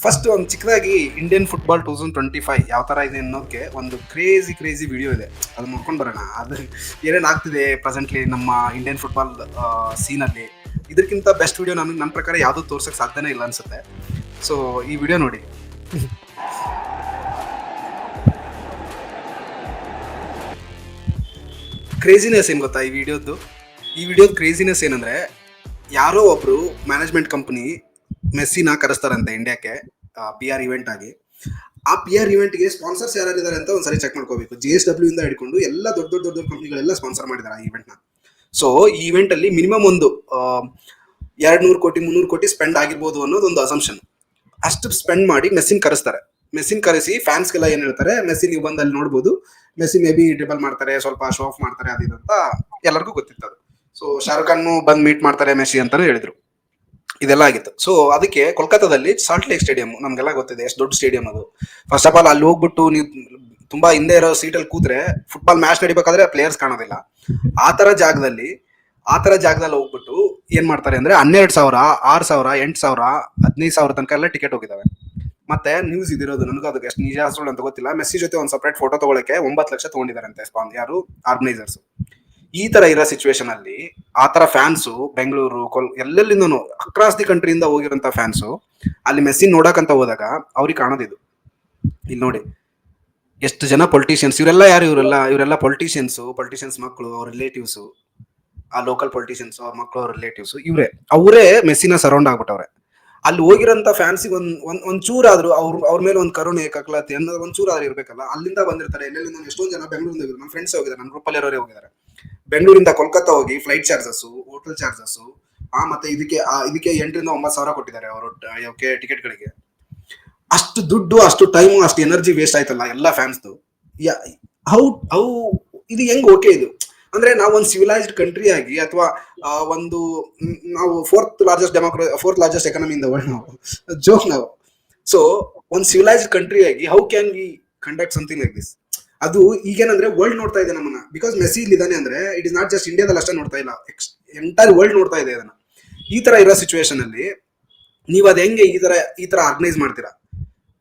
First ಒಂದು ಚಿಕ್ಕದಾಗಿ Indian football 2025 ಯಾವ ತರ ಇದೆ ಅನ್ನೋದಕ್ಕೆ ಒಂದು ಕ್ರೇಜಿ ವಿಡಿಯೋ ಇದೆ, ಅದು ನೋಡ್ಕೊಂಡು ಬರೋಣ. ಅದು ಏನೇನು ಆಗ್ತಿದೆ ಪ್ರೆಸೆಂಟ್ಲಿ ನಮ್ಮ ಇಂಡಿಯನ್ ಫುಟ್ಬಾಲ್ ಸೀನಲ್ಲಿ. ಇದಕ್ಕಿಂತ ಬೆಸ್ಟ್ ವಿಡಿಯೋ ನನ್ನ ಪ್ರಕಾರ ಯಾವುದೂ ತೋರ್ಸಕ್ಕೆ ಸಾಧ್ಯನೇ ಇಲ್ಲ ಅನ್ಸುತ್ತೆ. ಸೊ ಈ ವಿಡಿಯೋ ನೋಡಿ. ಕ್ರೇಜಿನೆಸ್ ಏನು ಗೊತ್ತಾ ಈ ವಿಡಿಯೋದ ಕ್ರೇಜಿನೆಸ್ ಏನಂದ್ರೆ, ಯಾರೋ ಒಬ್ರು ಮ್ಯಾನೇಜ್ಮೆಂಟ್ ಕಂಪನಿ ಮೆಸ್ಸಿನ ಕರೆಸ್ತಾರಂತೆ ಇಂಡಿಯಾಕ್ಕೆ PR ಇವೆಂಟ್ ಆಗಿ. ಆ PR ಇವೆಂಟ್ಗೆ ಸ್ಪಾನ್ಸರ್ಸ್ ಯಾರಿದ್ದಾರೆ ಅಂತ ಒಂದ್ಸರಿ ಚೆಕ್ ಮಾಡ್ಕೋಬೇಕು. JSW ಇಂದ ಹಿಡ್ಕೊಂಡು ಎಲ್ಲ ದೊಡ್ಡ ಕಂಪ್ನಿಗಳೆಲ್ಲ ಸ್ಪಾನ್ಸರ್ ಮಾಡಿದ್ದಾರೆ ಆ ಇವೆಂಟ್ನ. ಸೊ ಈ ಇವೆಂಟ್ ಅಲ್ಲಿ ಮಿನಿಮಮ್ ಒಂದು 200 ಕೋಟಿ 300 ಕೋಟಿ ಸ್ಪೆಂಡ್ ಆಗಿರ್ಬೋದು ಅನ್ನೋದು ಒಂದು ಅಸಂಪ್ಷನ್. ಅಷ್ಟು ಸ್ಪೆಂಡ್ ಮಾಡಿ ಮೆಸ್ಸಿನ ಕರೆಸ್ತಾರೆ. ಮೆಸ್ಸಿನ ಕರೆಸಿ ಫ್ಯಾನ್ಸ್ಗೆಲ್ಲ ಏನ್ ಹೇಳ್ತಾರೆ, ಮೆಸ್ಸಿ ನೀವು ಬಂದು ಅಲ್ಲಿ ನೋಡ್ಬೋದು, ಮೆಸ್ಸಿ ಮೇ ಬಿ ಡ್ರಿಬಲ್ ಮಾಡ್ತಾರೆ, ಸ್ವಲ್ಪ ಶೋ ಆಫ್ ಮಾಡ್ತಾರೆ, ಅದಿದಂತ ಎಲ್ಲರಿಗೂ ಗೊತ್ತಿತ್ತು. ಸೊ ಶಾರುಖ್ ಖಾನ್ ಬಂದು ಮೀಟ್ ಮಾಡ್ತಾರೆ ಮೆಸ್ಸಿ ಅಂತಾನು ಹೇಳಿದ್ರು. ಇದೆಲ್ಲ ಆಗಿತ್ತು. ಸೊ ಅದಕ್ಕೆ ಕೋಲ್ಕತ್ತಾದಲ್ಲಿ ಸಾಲ್ಟ್ ಲೇಕ್ ಸ್ಟೇಡಿಯಂ, ನಮ್ಗೆಲ್ಲ ಗೊತ್ತಿದೆ ಎಷ್ಟು ದೊಡ್ಡ ಸ್ಟೇಡಿಯಂ ಅದು. ಫಸ್ಟ್ ಆಫ್ ಆಲ್ ಅಲ್ಲಿ ಹೋಗ್ಬಿಟ್ಟು ನೀವು ತುಂಬಾ ಹಿಂದೆ ಇರೋ ಸೀಟಲ್ಲಿ ಕೂತ್ರೆ ಫುಟ್ಬಾಲ್ ಮ್ಯಾಚ್ ನಡಿಬೇಕಾದ್ರೆ ಪ್ಲೇಯರ್ಸ್ ಕಾಣೋದಿಲ್ಲ. ಆ ತರ ಜಾಗದಲ್ಲಿ ಹೋಗ್ಬಿಟ್ಟು ಏನ್ ಮಾಡ್ತಾರೆ ಅಂದ್ರೆ 12,000, 6,000, 8,000, 15,000 ತನಕ ಎಲ್ಲ ಟಿಕೆಟ್ ಹೋಗಿದಾವೆ. ಮತ್ತೆ ನ್ಯೂಸ್ ಇದಿರೋದು, ನನಗೂ ಅದಕ್ಕೆ ಎಷ್ಟು ನಿಜ ಸುಳ್ಳು ಅಂತ ಗೊತ್ತಿಲ್ಲ, ಮೆಸ್ಸಿ ಜೊತೆ ಒಂದು ಸಪರೇಟ್ ಫೋಟೋ ತಗೊಳಕ್ಕೆ 9 ಲಕ್ಷ ತಗೊಂಡಿದಾರಂತೆ ಯಾರು ಆರ್ಗನೈಸರ್ಸ್. ಈ ತರ ಇರೋ ಸಿಚುವೇಶನ್ ಅಲ್ಲಿ ಆ ತರ ಫ್ಯಾನ್ಸು ಬೆಂಗಳೂರು ಎಲ್ಲೆಲ್ಲಿಂದನೂ ಅಕ್ರಾಸ್ ದಿ ಕಂಟ್ರಿಯಿಂದ ಹೋಗಿರೋಂಥ ಫ್ಯಾನ್ಸು ಅಲ್ಲಿ ಮೆಸ್ಸಿ ನೋಡಕಂತ ಹೋದಾಗ ಅವ್ರಿಗೆ ಕಾಣೋದಿದು. ಇಲ್ಲಿ ನೋಡಿ ಎಷ್ಟು ಜನ ಪೊಲಿಟಿಷಿಯನ್ಸ್, ಇವರೆಲ್ಲ ಯಾರು, ಇವರೆಲ್ಲ ಪೊಲಿಟಿಷಿಯನ್ಸ್ ಮಕ್ಕಳು, ಅವ್ರ ರಿಲೇಟಿವ್ಸು, ಆ ಲೋಕಲ್ ಪೊಲಿಟಿಷಿಯನ್ಸ್ ಅವ್ರ ಮಕ್ಕಳು, ಅವ್ರ ರಿಲೇಟಿವ್ಸ್, ಅವರೇ ಮೆಸ್ಸಿನ ಸರೌಂಡ್ ಆಗ್ಬಿಟ್ಟವ್ರೆ. ಅಲ್ಲಿ ಹೋಗಿರೋಂಥ ಫ್ಯಾನ್ಸಿಗೆ ಒಂಚೂರಾದ್ರು ಅವ್ರ ಮೇಲೆ ಒಂದು ಕರುಣೆ ಕಕ್ಲತಿ ಅನ್ನೋದು ಒಂಚೂರಾದ್ರೂ ಇರ್ಬೇಕಲ್ಲ. ಅಲ್ಲಿಂದ ಬಂದಿರ್ತಾರೆ, ಎಲ್ಲೆಲ್ಲಿಂದ ಎಷ್ಟೊಂದು ಜನ ಬೆಂಗಳೂರಿಂದ ಹೋಗಿದ್ರು. ನಮ್ಮ ಫ್ರೆಂಡ್ಸ್ ಹೋಗಿದ್ದಾರೆ, ನನ್ನ ಗ್ರೂಪಲ್ಲಿ ಇರೋರೇ ಹೋಗಿದ್ದಾರೆ. ಬೆಂಗಳೂರಿಂದ ಕೋಲ್ಕತ್ತಾ ಹೋಗಿ ಫ್ಲೈಟ್ ಚಾರ್ಜಸ್, ಹೋಟೆಲ್ ಚಾರ್ಜಸ್, ಮತ್ತೆ ಇದಕ್ಕೆ 8,000 ರಿಂದ 9,000 ಕೊಟ್ಟಿದ್ದಾರೆ ಅವರು ಟಿಕೆಟ್ಗಳಿಗೆ. ಅಷ್ಟು ದುಡ್ಡು, ಅಷ್ಟು ಟೈಮು, ಅಷ್ಟು ಎನರ್ಜಿ ವೇಸ್ಟ್ ಆಯ್ತಲ್ಲ ಎಲ್ಲ ಫ್ಯಾನ್ಸ್ದು. ಹೌ ಇದು ಹೆಂಗ್ ಓಕೆ ಇದು ಅಂದ್ರೆ, ನಾವು ಒಂದು ಸಿವಿಲೈಸ್ಡ್ ಕಂಟ್ರಿ ಆಗಿ ಅಥವಾ ನಾವು fourth largest economy in the world, ನಾವು ಸೊ ಒಂದು ಸಿವಿಲೈಸ್ಡ್ ಕಂಟ್ರಿ ಆಗಿ how can we conduct something like this? ಅದು ಈಗೇನಂದ್ರೆ ವರ್ಲ್ಡ್ ನೋಡ್ತಾ ಇದೆ ನಮ್ಮನ್ನ. ಬಿಕಾಸ್ ಮೆಸ್ಸಿ ಇಲ್ಲಿದ್ದಾನೆ ಅಂದ್ರೆ ಇಟ್ ಇಸ್ ನಾಟ್ ಜಸ್ಟ್ ಇಂಡಿಯಾದಲ್ಲಿ ಅಷ್ಟೇ ನೋಡ್ತಾ ಇಲ್ಲ, ಎಂಟೈರ್ ವರ್ಲ್ಡ್ ನೋಡ್ತಾ ಇದೆ ಅದನ್ನ. ಈ ತರ ಇರೋ ಸಿಚುವೇಶನ್ ಅಲ್ಲಿ ನೀವು ಅದ್ ಹೆಂಗೆ ಈ ತರ ಆರ್ಗನೈಸ್ ಮಾಡ್ತೀರಾ?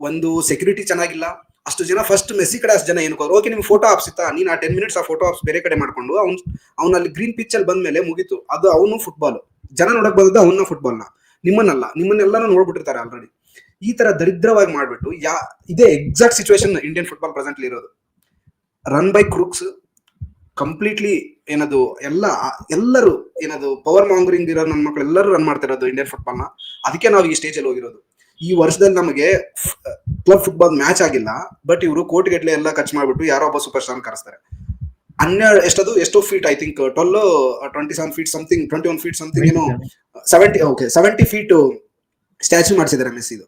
ಒಂದು ಸೆಕ್ಯೂರಿಟಿ ಚೆನ್ನಾಗಿಲ್ಲ, ಅಷ್ಟು ಜನ ಫಸ್ಟ್ ಮೆಸ್ಸಿ ಕಡೆ ಅಷ್ಟು ಜನ ಏನಕ್ಕೆ ಓಕೆ ನಿಮ್ಗೆ ಫೋಟೋ ಆಪ್ಸಿತ್ತಾ, ನೀನು ಆ 10 ಮಿನಿಟ್ಸ್ ಆ ಫೋಟೋ ಆಪ್ಸ್ ಬೇರೆ ಕಡೆ ಮಾಡ್ಕೊಂಡು ಅವ್ನಲ್ಲಿ ಗ್ರೀನ್ ಪಿಚ್ ಅಲ್ಲಿ ಬಂದ್ಮೇಲೆ ಮುಗೀತು. ಅದು ಅವನು ಫುಟ್ಬಾಲ್, ಜನ ನೋಡಕ್ ಬಂದದ್ದು ಅವನ್ನ ಫುಟ್ಬಾಲ್ನ, ನಿಮ್ಮನ್ನೆಲ್ಲಾನು ನೋಡ್ಬಿಟ್ಟಿರ್ತಾರೆ ಆಲ್ರೆಡಿ. ಈ ತರ ದರಿದ್ರವಾಗಿ ಮಾಡ್ಬಿಟ್ಟು ಇದೇ exact situation Indian football presently ಇರೋದು. Run by crooks completely. ಎಲ್ಲರೂ ಪವರ್ ಮಾಂಗರಿಂಗ್ ಇರೋ ನನ್ನ ಮಕ್ಕಳು ಎಲ್ಲರೂ ರನ್ ಮಾಡ್ತಿರೋದು ಇಂಡಿಯನ್ ಫುಟ್ಬಾಲ್ನ. ಅದಕ್ಕೆ ನಾವು ಈ ಸ್ಟೇಜ್ ಅಲ್ಲಿ ಹೋಗಿರೋದು. ಈ ವರ್ಷದಲ್ಲಿ ನಮಗೆ ಕ್ಲಬ್ ಫುಟ್ಬಾಲ್ ಮ್ಯಾಚ್ ಆಗಿಲ್ಲ, ಬಟ್ ಇವರು ಕೋಟಿಗಟ್ಟಲೆ ಎಲ್ಲ ಖರ್ಚು ಮಾಡ್ಬಿಟ್ಟು ಯಾರೋ ಒಬ್ಬ ಸೂಪರ್ ಸ್ಟಾರ್ ಕರೆಸ್ತಾರೆ. ಎಷ್ಟು feet, I think 27 feet something, 21 feet something ಏನೋ, 70 ಫೀಟ್ ಸ್ಟ್ಯಾಚ್ಯೂ ಮಾಡಿಸಿದ್ದಾರೆ ಮೆಸ್ಸಿದು.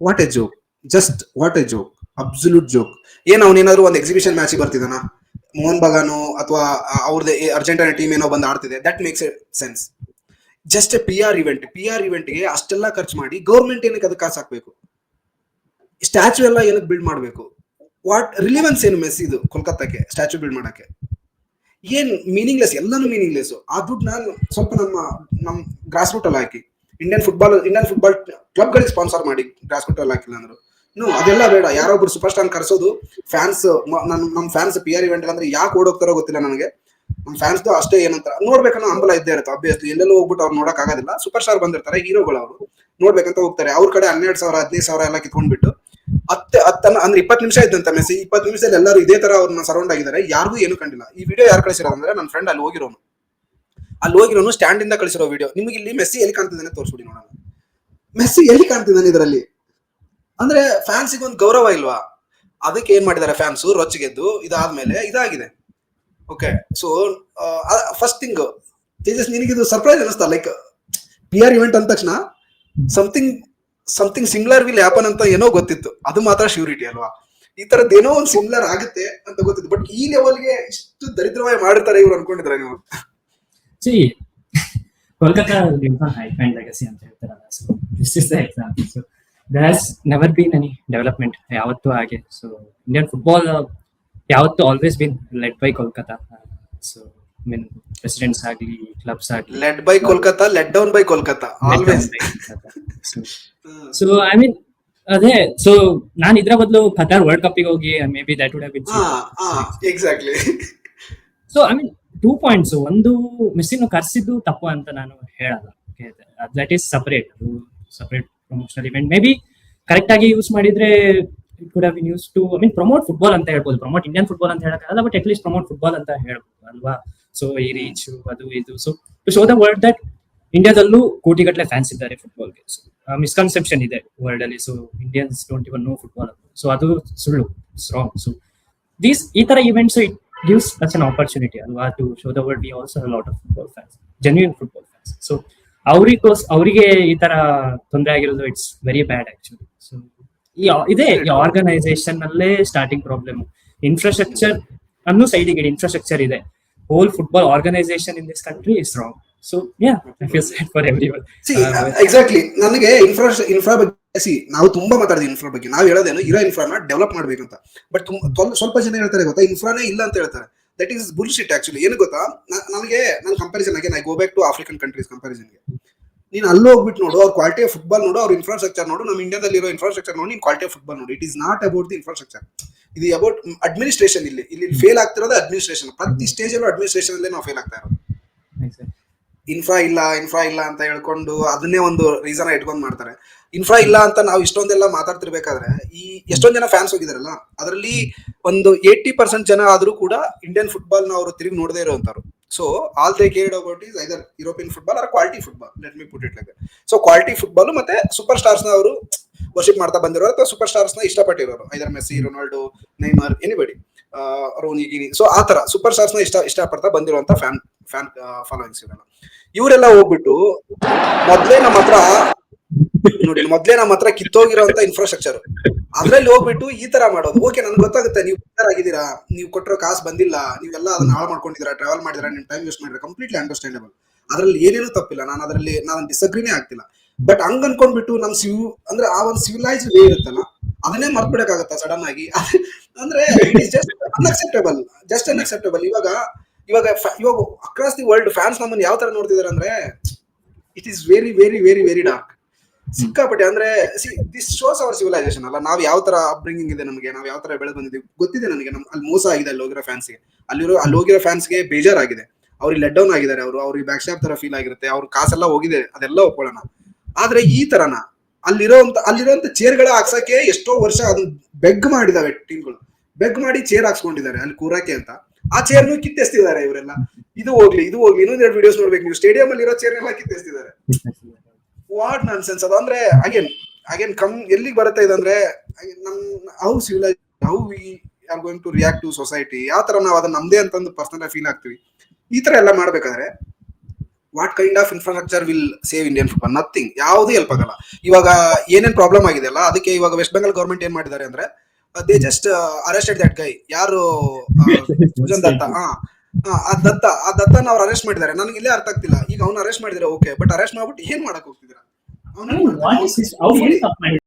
What a joke, absolute joke. ಅವನೇನಾದ್ರು ಒಂದು ಎಕ್ಸಿಬಿಷನ್ ಮ್ಯಾಚ್ ಬರ್ತಿದಾನ, ಮೋಹನ್ ಬಗಾನು ಅಥವಾ ಅವ್ರದ್ದು ಅರ್ಜೆಂಟೈನಾ ಟೀಮ್ ಏನೋ ಬಂದು ಆಡ್ತಿದೆ, that makes sense. Just a PR ಇವೆಂಟ್ಗೆ ಅಷ್ಟೆಲ್ಲ ಖರ್ಚು ಮಾಡಿ ಗೌರ್ಮೆಂಟ್ ಏನಕ್ಕೆ ಅದಕ್ಕೆ ಕಾಸು ಹಾಕ್ಬೇಕು? ಸ್ಟ್ಯಾಚ್ಯೂ ಎಲ್ಲ ಏನಕ್ಕೆ ಬಿಲ್ಡ್ ಮಾಡಬೇಕು? ವಾಟ್ ರಿಲಿವೆನ್ಸ್ ಏನು ಮೆಸ್ಸಿದು ಕೋಲ್ಕತ್ತಾಕ್ಕೆ ಸ್ಟ್ಯಾಚ್ಯೂ ಬಿಲ್ಡ್ ಮಾಡಕ್ಕೆ? ಏನ್ ಮೀನಿಂಗ್ಲೆಸ್, ಎಲ್ಲಾನು ಮೀನಿಂಗ್ಲೆಸ್. ಆ ದುಡ್ಡನ್ನ ಸ್ವಲ್ಪ ನಮ್ಮ ಗ್ರಾಸ್ ರೂಟ್ ಅಲ್ಲಿ ಹಾಕಿ, ಇಂಡಿಯನ್ ಫುಟ್ಬಾಲ್ ಕ್ಲಬ್ಗಳಿಗೆ ಸ್ಪಾನ್ಸರ್ ಮಾಡಿ ಗ್ರಾಸ್ ರೂಟ್ ಅಲ್ಲಿ ಹಾಕಿಲ್ಲ ಅಂದ್ರು ಅದೆಲ್ಲ ಬೇಡ. ಯಾರೊಬ್ರು ಸೂಪರ್ ಸ್ಟಾರ್ ಕರ್ಸೋದು, ಫ್ಯಾನ್ಸ್ ನಮ್ಮ ಫ್ಯಾನ್ಸ್ PR ಇವೆಂಟ್ ಅಂದ್ರೆ ಯಾಕೆ ಓಡೋಗ್ತಾರೋ ಗೊತ್ತಿಲ್ಲ ನನಗೆ. ನಮ್ಮ ಫ್ಯಾನ್ಸ್ ಅಷ್ಟೇ ಏನಂತ ನೋಡ್ಬೇಕನ್ನೋ ಹಂಬಲ ಇದ್ದೇ ಇರುತ್ತೆ. ಅಬ್ವಿಯಸ್ಲಿ ಎಲ್ಲೆಲ್ಲೋ ಹೋಗ್ಬಿಟ್ಟು ಅವ್ರು ನೋಡಕ್ ಆಗೋದಿಲ್ಲ. ಸೂಪರ್ ಸ್ಟಾರ್ ಬಂದಿರ್ತಾರೆ, ಹೀರೋಗಳು, ಅವರು ನೋಡ್ಬೇಕಂತ ಹೋಗ್ತಾರೆ. ಅವ್ರ ಕಡೆ 12,000 15,000 ಎಲ್ಲ ಕಿತ್ಕೊಂಡ್ಬಿಟ್ಟು ಅಂದ್ರೆ 20 ನಿಮಿಷ ಇದ್ದಂತ ಮೆಸ್ಸಿ, 20 ನಿಮಿಷದಲ್ಲಿ ಎಲ್ಲರೂ ಇದೇ ತರ ಅವ್ರನ್ನ ಸರೌಂಡ್ ಆಗಿದ್ದಾರೆ. ಯಾರಿಗೂ ಏನು ಕಂಡಿಲ್ಲ. ಈ ವಿಡಿಯೋ ಯಾರು ಕಳಿಸಿರೋದಂದ್ರೆ ನನ್ನ ಫ್ರೆಂಡ್ ಅಲ್ಲಿ ಹೋಗಿರೋನು ಸ್ಟ್ಯಾಂಡ್ ಇಂದ ಕಳಿಸಿರೋ ವಿಡಿಯೋ. ನಿಮಗೆ ಇಲ್ಲಿ ಮೆಸ್ಸಿ ಎಲ್ಲಿ ಕಾಣ್ತಿದ್ದಾನೆ ತೋರಿಸ್ಬಿಡಿ ನೋಡೋಣ. ಮೆಸ್ಸಿ ಎಲ್ಲಿ ಕಾಣ್ತಿದ್ದಾನೆ ಇದರಲ್ಲಿ? ಅಂದ್ರೆ ಫ್ಯಾನ್ಸಿಗೆ ಒಂದು ಗೌರವ ಇಲ್ವಾ? ಅದಕ್ಕೆ ಏನ್ ಮಾಡಿದ್ದಾರೆ ಫ್ಯಾನ್ಸ್ ರೊಚ್ಚಿಗೆದ್ದು. ಇದಾದ್ಮೇಲೆ ಇದಾಗಿದೆ. Okay, so first thing Tejas, ನಿನಗಿದು ಸರ್ಪ್ರೈಸ್ ಅನಿಸ್ತಾ? ಲೈಕ್ PR ಇವೆಂಟ್ ಅಂದ ತಕ್ಷಣ ಸಮಥಿಂಗ್ ಸಿಮಿಲರ್ ವಿಲ್ ಹ್ಯಾಪನ್ ಅಂತ ಏನೋ ಗೊತ್ತಿತ್ತು, ಅದು ಮಾತ್ರ ಶ್ಯೂರಿಟಿ ಅಲ್ವಾ? ಈ ತರದ್ ಏನೋ ಒಂದು ಸಿಮಿಲರ್ ಆಗುತ್ತೆ ಅಂತ ಗೊತ್ತಿತ್ತು, ಬಟ್ ಈ ಲೆವೆಲ್ಗೆ ಇಷ್ಟು ದರಿದ್ರವಾಗಿ ಮಾಡಿರ್ತಾರೆ ಇವ್ರು ಅನ್ಕೊಂಡಿದ್ರೆ ನೀವು? ಕೋಲ್ಕತ್ತಾ hype and legacy ಅಂತ ಹೇಳ್ತಾರಲ್ಲ, so this is the example. So there has never been any development ಯಾವತ್ತೂ ಹಾಗೆ. ಸೊ ಇಂಡಿಯನ್ ಫುಟ್ಬಾಲ್ ಯಾವತ್ತೂ always been led by Kolkata. So I mean presidents ಆಗ್ಲಿ ಕ್ಲಬ್ಸ್ ಆಗ್ಲಿ led by Kolkata, led down by Kolkata always. So I mean ಅದೇ so ನಾನು ಇದ್ರ ಬದಲು Qatar world cup ಗೆ ಹೋಗಿ maybe that would have been exactly. So I mean 2 points. ಒಂದು ಮೆಸ್ಸಿನ ಕರ್ಸಿದ್ದು ತಪ್ಪು ಅಂತ ನಾನು ಹೇಳಲ್ಲ. ದಟ್ ಈಸ್ ಸಪರೇಟ್, ಅದು separate promotional event. Maybe correct ಆಗಿ ಯೂಸ್ ಮಾಡಿದ್ರೆ it could have been use to I mean promote football ಅಂತ ಹೇಳ್ಬೋದು. ಪ್ರಮೋಟ್ ಇಂಡಿಯನ್ ಫುಟ್ಬಾಲ್ ಅಂತ ಹೇಳಕ್ಕಾಗಲ್ಲ, but at least promote football ಅಂತ ಹೇಳ್ಬೋದು ಅಲ್ವಾ. ಸೊ ಈ ರೀಚ್ ಅದು ಇದು, so to show the world that ಇಂಡಿಯಾದಲ್ಲೂ ಕೋಟಿಗಟ್ಟಲೆ ಫ್ಯಾನ್ಸ್ ಇದ್ದಾರೆ ಫುಟ್ಬಾಲ್ಗೆ. ಸೊ ಮಿಸ್ಕನ್ಸೆಪ್ಷನ್ ಇದೆ ವರ್ಲ್ಡ್ ಅಲ್ಲಿ. So Indians don't even know football. So ಅದು ಸುಳ್ಳು, ರಾಂಗ್. ಸೊ ಈ ತರ events it gives us an opportunity alwa to show the world we also have a lot of football fans, genuine football fans. So ಅವರಿಗೆ ಈ ತರ ತೊಂದರೆ ಆಗಿರೋದು it's very bad actually. So ಇದೇ ಈ ಆರ್ಗನೈಸೇಷನ್ ಅಲ್ಲೇ ಸ್ಟಾರ್ಟಿಂಗ್ ಪ್ರಾಬ್ಲಮ್. ಇನ್ಫ್ರಾಸ್ಟ್ರಕ್ಚರ್ ಅನ್ನು ಸೈಡಿಗೆ ಇನ್ಫ್ರಾಸ್ಟ್ರಕ್ಚರ್ ಇದೆ, whole football organisation in this country is wrong. So yeah I feel sad for everyone. Exactly. ನನಗೆ ಇನ್ಫ್ರಾ ಬಗ್ಗೆ ನಾವು ತುಂಬಾ ಮಾತಾಡಿದ್ವಿ. ಇನ್ಫ್ರಾ ಬಗ್ಗೆ ನಾವು ಹೇಳೋದೇನು, ಇರೋ ಇನ್ಫ್ರಾನ ಡೆವಲಪ್ ಮಾಡ್ಬೇಕಂತ. ಬಟ್ ಸ್ವಲ್ಪ ಜನ ಹೇಳ್ತಾರೆ ಗೊತ್ತಾ, ಇನ್ಫ್ರಾನೇ ಇಲ್ಲ ಅಂತ ಹೇಳ್ತಾರೆ. That is bullshit actually. ಏನು ಗೊತ್ತಾ, ನನ್ನ ಕಂಪಾರಿಸನ್ ಆಗಿ I go back to African countries ಕಂಪಾರಿಸನ್ಗೆ. ನೀನು ಅಲ್ಲಿ ಹೋಗ್ಬಿಟ್ಟು ನೋಡು, ಅವ್ರ ಕ್ವಾಲಿಟಿ ಆಫ್ ಫುಟ್ಬಾಲ್ ನೋಡು, ಅವ್ರ ಇನ್ಫ್ರಾಸ್ಟ್ರಕ್ಚರ್ ನೋಡು, ನಮ್ಮ ಇಂಡಿಯಾದಲ್ಲಿ ಇರೋ ಇನ್ಫ್ರಾಸ್ಟ್ರಕ್ಚರ್ ನೋಡಿ, ನೀನು ಕ್ವಾಲಿಟಿ ಆಫ್ ಫುಟ್ಬಾಲ್ ನೋಡು. It is not about the infrastructure, ಇದು ಅಬೌಟ್ ಅಡ್ಮಿನಿಸ್ಟ್ರೇಷನ್. ಇಲ್ಲಿ ಫೇಲ್ ಆಗ್ತಿರೋದು ಅಡ್ಮಿನಿಸ್ಟ್ರೇಷನ್. ಪ್ರತಿ ಸ್ಟೇಜ್ ಅಲ್ಲೂ ಅಡ್ಮಿನಿಸ್ಟ್ರೇಷನ್ ಅಲ್ಲೇ ನಾವು ಫೇಲ್ ಆಗ್ತಾ ಇರೋದು. ಇನ್ಫ್ರಾ ಇಲ್ಲ ಅಂತ ಹೇಳ್ಕೊಂಡು ಅದನ್ನೇ ಒಂದು ರೀಸನ್ ಇಟ್ಕೊಂಡ್ ಮಾಡ್ತಾರೆ. ಇನ್ಫ್ರಾ ಇಲ್ಲ ಅಂತ ನಾವು ಇಷ್ಟೊಂದೆಲ್ಲ ಮಾತಾಡ್ತಿರ್ಬೇಕಾದ್ರೆ ಈ ಎಷ್ಟೊಂದ್ ಜನ ಫ್ಯಾನ್ಸ್ ಹೋಗಿದಾರಲ್ಲ, ಅದರಲ್ಲಿ ಒಂದು 80% ಜನ ಆದ್ರೂ ಕೂಡ ಇಂಡಿಯನ್ ಫುಟ್ಬಾಲ್ ನ ಅವರು ತಿರುಗಿ ನೋಡದೇ ಇರುವಂತವ್ರು. So all they cared about is either European football or quality football. Let me put it like. So quality football ಮತ್ತೆ ಸೂಪರ್ ಸ್ಟಾರ್ಸ್ ನ ಅವರು ವರ್ಷಿಪ್ ಮಾಡ್ತಾ ಬಂದಿರೋರು ಅಥವಾ ಸೂಪರ್ ಸ್ಟಾರ್ಸ್ ನ ಇಷ್ಟಪಟ್ಟಿರೋರು, either Messi, Ronaldo, Neymar, anybody, ರೋನಿ ಗಿನಿ. ಸೊ ಆ ತರ ಸೂಪರ್ ಸ್ಟಾರ್ಸ್ ನ ಇಷ್ಟಪಡ್ತಾ ಬಂದಿರುವಂತ ಫ್ಯಾನ್ ಫಾಲೋಯಿಂಗ್ಸ್ ಇವರೆಲ್ಲ. ಇವರೆಲ್ಲ ಹೋಗ್ಬಿಟ್ಟು ಮೊದ್ಲೇ ನಮ್ಮ ಹತ್ರ ಕಿತ್ತೋಗಿರೋಂತ ಇನ್ಫ್ರಾಸ್ಟ್ರಕ್ಚರ್ ಅದ್ರಲ್ಲಿ ಹೋಗ್ಬಿಟ್ಟು ಈ ತರ ಮಾಡೋದು. ಓಕೆ, ನನ್ಗೆ ಗೊತ್ತಾಗುತ್ತೆ ನೀವು ಆಗಿದ್ದೀರಾ, ನೀವು ಕೊಟ್ಟಿರೋ ಕಾಸು ಬಂದಿಲ್ಲ, ನೀವೆಲ್ಲ ಅದನ್ನ ಹಾಳು ಮಾಡ್ಕೊಂಡಿದ್ದೀರಾ, ಟ್ರಾವೆಲ್ ಮಾಡಿದಿರಾ, ನಿಮ್ ಟೈಮ್ ವೇಸ್ಟ್ ಮಾಡಿದ್ರೆ ಕಂಪ್ಲೀಟ್ಲಿ ಅಂಡರ್ಸ್ಟ್ಯಾಂಡಬಲ್. ಅದ್ರಲ್ಲಿ ಏನೇನು ತಪ್ಪಿಲ್ಲ, ನಾನು ಡಿಸಗ್ರಿನೇ ಆಗ್ತಿಲ್ಲ. ಬಟ್ ಹಂಗ್ ಅನ್ಕೊಂಡ್ಬಿಟ್ಟು ನಮ್ ಅಂದ್ರೆ ಆ ಒಂದು ಸಿವಿಲೈಸ್ ವೇ ಇರುತ್ತಲ್ಲ, ಅದನ್ನೇ ಮರ್ತ್ಬಿಡಕ್ಕಾಗತ್ತಾ ಸಡನ್ ಆಗಿ? ಅಂದ್ರೆ ಜಸ್ಟ್ ಅನ್ಅಕ್ಸೆಪ್ಟಬಲ್. ಇವಾಗ ಅಕ್ರಾಸ್ ದಿ ವರ್ಲ್ಡ್ ಫ್ಯಾನ್ಸ್ ನಮ್ಮನ್ನು ಯಾವ ತರ ನೋಡ್ತಿದಾರೆ ಅಂದ್ರೆ it is very very very very dark, ಸಿಕ್ಕಾಪಟ್ಟೆ. ಅಂದ್ರೆ ದಿಸ್ ಶೋಸ್ ಅವರ್ ಸಿವಿಲೈಸೇಷನ್ ಅಲ್ಲ, ನಾವ್ ಯಾವ ತರ ಅಪ್ಬ್ರಿಂಗಿಂಗ್ ಇದೆ ನಮಗೆ, ನಾವ್ ಯಾವ ತರ ಬೆಳೆದು ಬಂದಿದ್ದೀವಿ ಗೊತ್ತಿದೆ ನನಗೆ. ಅಲ್ಲಿ ಮೋಸ ಆಗಿದೆ ಅಲ್ಲಿ ಹೋಗಿರೋ ಫ್ಯಾನ್ಸ್ಗೆ, ಅಲ್ಲಿ ಹೋಗಿರೋ ಫ್ಯಾನ್ಸ್ಗೆ ಬೇಜಾರಾಗಿದೆ, ಅವ್ರಿಗೆ ಲೆಟ್ ಡೌನ್ ಆಗಿದ್ದಾರೆ, ಅವ್ರಿಗೆ ಬ್ಯಾಕ್ ಸ್ಟಾಪ್ ತರ ಫೀಲ್ ಆಗಿರುತ್ತೆ, ಅವ್ರ ಕಾಸೆಲ್ಲ ಹೋಗಿದೆ, ಅದೆಲ್ಲ ಒಪ್ಕೊಳ್ಳೋಣ. ಆದ್ರೆ ಈ ತರನ ಅಲ್ಲಿರೋಂತ ಚೇರ್ಗಳ ಹಾಕ್ಸಕ್ಕೆ ಎಷ್ಟೋ ವರ್ಷ ಅದನ್ನ ಬೆಗ್ ಮಾಡಿದಾವೆ ಟೀಮ್ಗಳು, ಬೆಗ್ ಮಾಡಿ ಚೇರ್ ಹಾಕ್ಸ್ಕೊಂಡಿದ್ದಾರೆ ಅಲ್ಲಿ ಕೂರಕ್ಕೆ ಅಂತ. ಆ ಚೇರ್ನು ಕಿತ್ತೆಸ್ತಿದ್ದಾರೆ ಇವರೆಲ್ಲ. ಇದು ಹೋಗ್ಲಿ ಇನ್ನೊಂದೆರಡು ವಿಡಿಯೋಸ್ ನೋಡ್ಬೇಕು ನೀವು, ಸ್ಟೇಡಿಯಂ ಅಲ್ಲಿ ಇರೋ ಚೇರ್ನೆಲ್ಲ ಕಿತ್ತೆಸ್ತಿದ್ದಾರೆ. ವಾಟ್ ನಾನ್ ಸೆನ್ಸ್ ಅದು. ಅಂದ್ರೆ ಅಗೇನ್ ಎಲ್ಲಿಗೆ ಬರುತ್ತೆ ಇದಂದ್ರೆ how civilise, how we are going to react to society, ಯಾವ ತರ ನಾವು ಅದನ್ನ ನಮ್ದೇ ಅಂತಂದು ಪರ್ಸನಲ್ ಫೀಲ್ ಆಗ್ತೀವಿ. ಈ ತರ ಎಲ್ಲ ಮಾಡ್ಬೇಕಾದ್ರೆ what kind of infrastructure will save Indian football? Nothing, ಯಾವ್ದು ಹೆಲ್ಪ್ ಆಗಲ್ಲ. ಇವಾಗ ಏನೇನ್ ಪ್ರಾಬ್ಲಮ್ ಆಗಿದೆ ಅಲ್ಲ, ಅದಕ್ಕೆ ಇವಾಗ ವೆಸ್ಟ್ ಬೆಂಗಾಲ್ ಗವರ್ಮೆಂಟ್ ಏನ್ ಮಾಡಿದ್ದಾರೆ ಅಂದ್ರೆ ದೇ ಜಸ್ಟ್ ಅರೆಸ್ಟೆಡ್ ದಟ್ ಗೈ, ಯಾರು ಸುಜನ್ ದತ್ತ. ಆ ದತ್ತನ ಅವ್ರು ಅರೆಸ್ಟ್ ಮಾಡಿದ್ದಾರೆ. ನನಗೆ ಇಲ್ಲೇ ಅರ್ಥ ಆಗ್ತಿಲ್ಲ. ಈಗ ಅವ್ನು ಅರೆಸ್ಟ್ ಮಾಡಿದ್ರೆ ಓಕೆ, ಬಟ್ ಅರೆಸ್ಟ್ ಮಾಡ್ಬಿಟ್ಟು ಏನ್ ಮಾಡಕ್ ಹೋಗ್ತಿದ್ರ?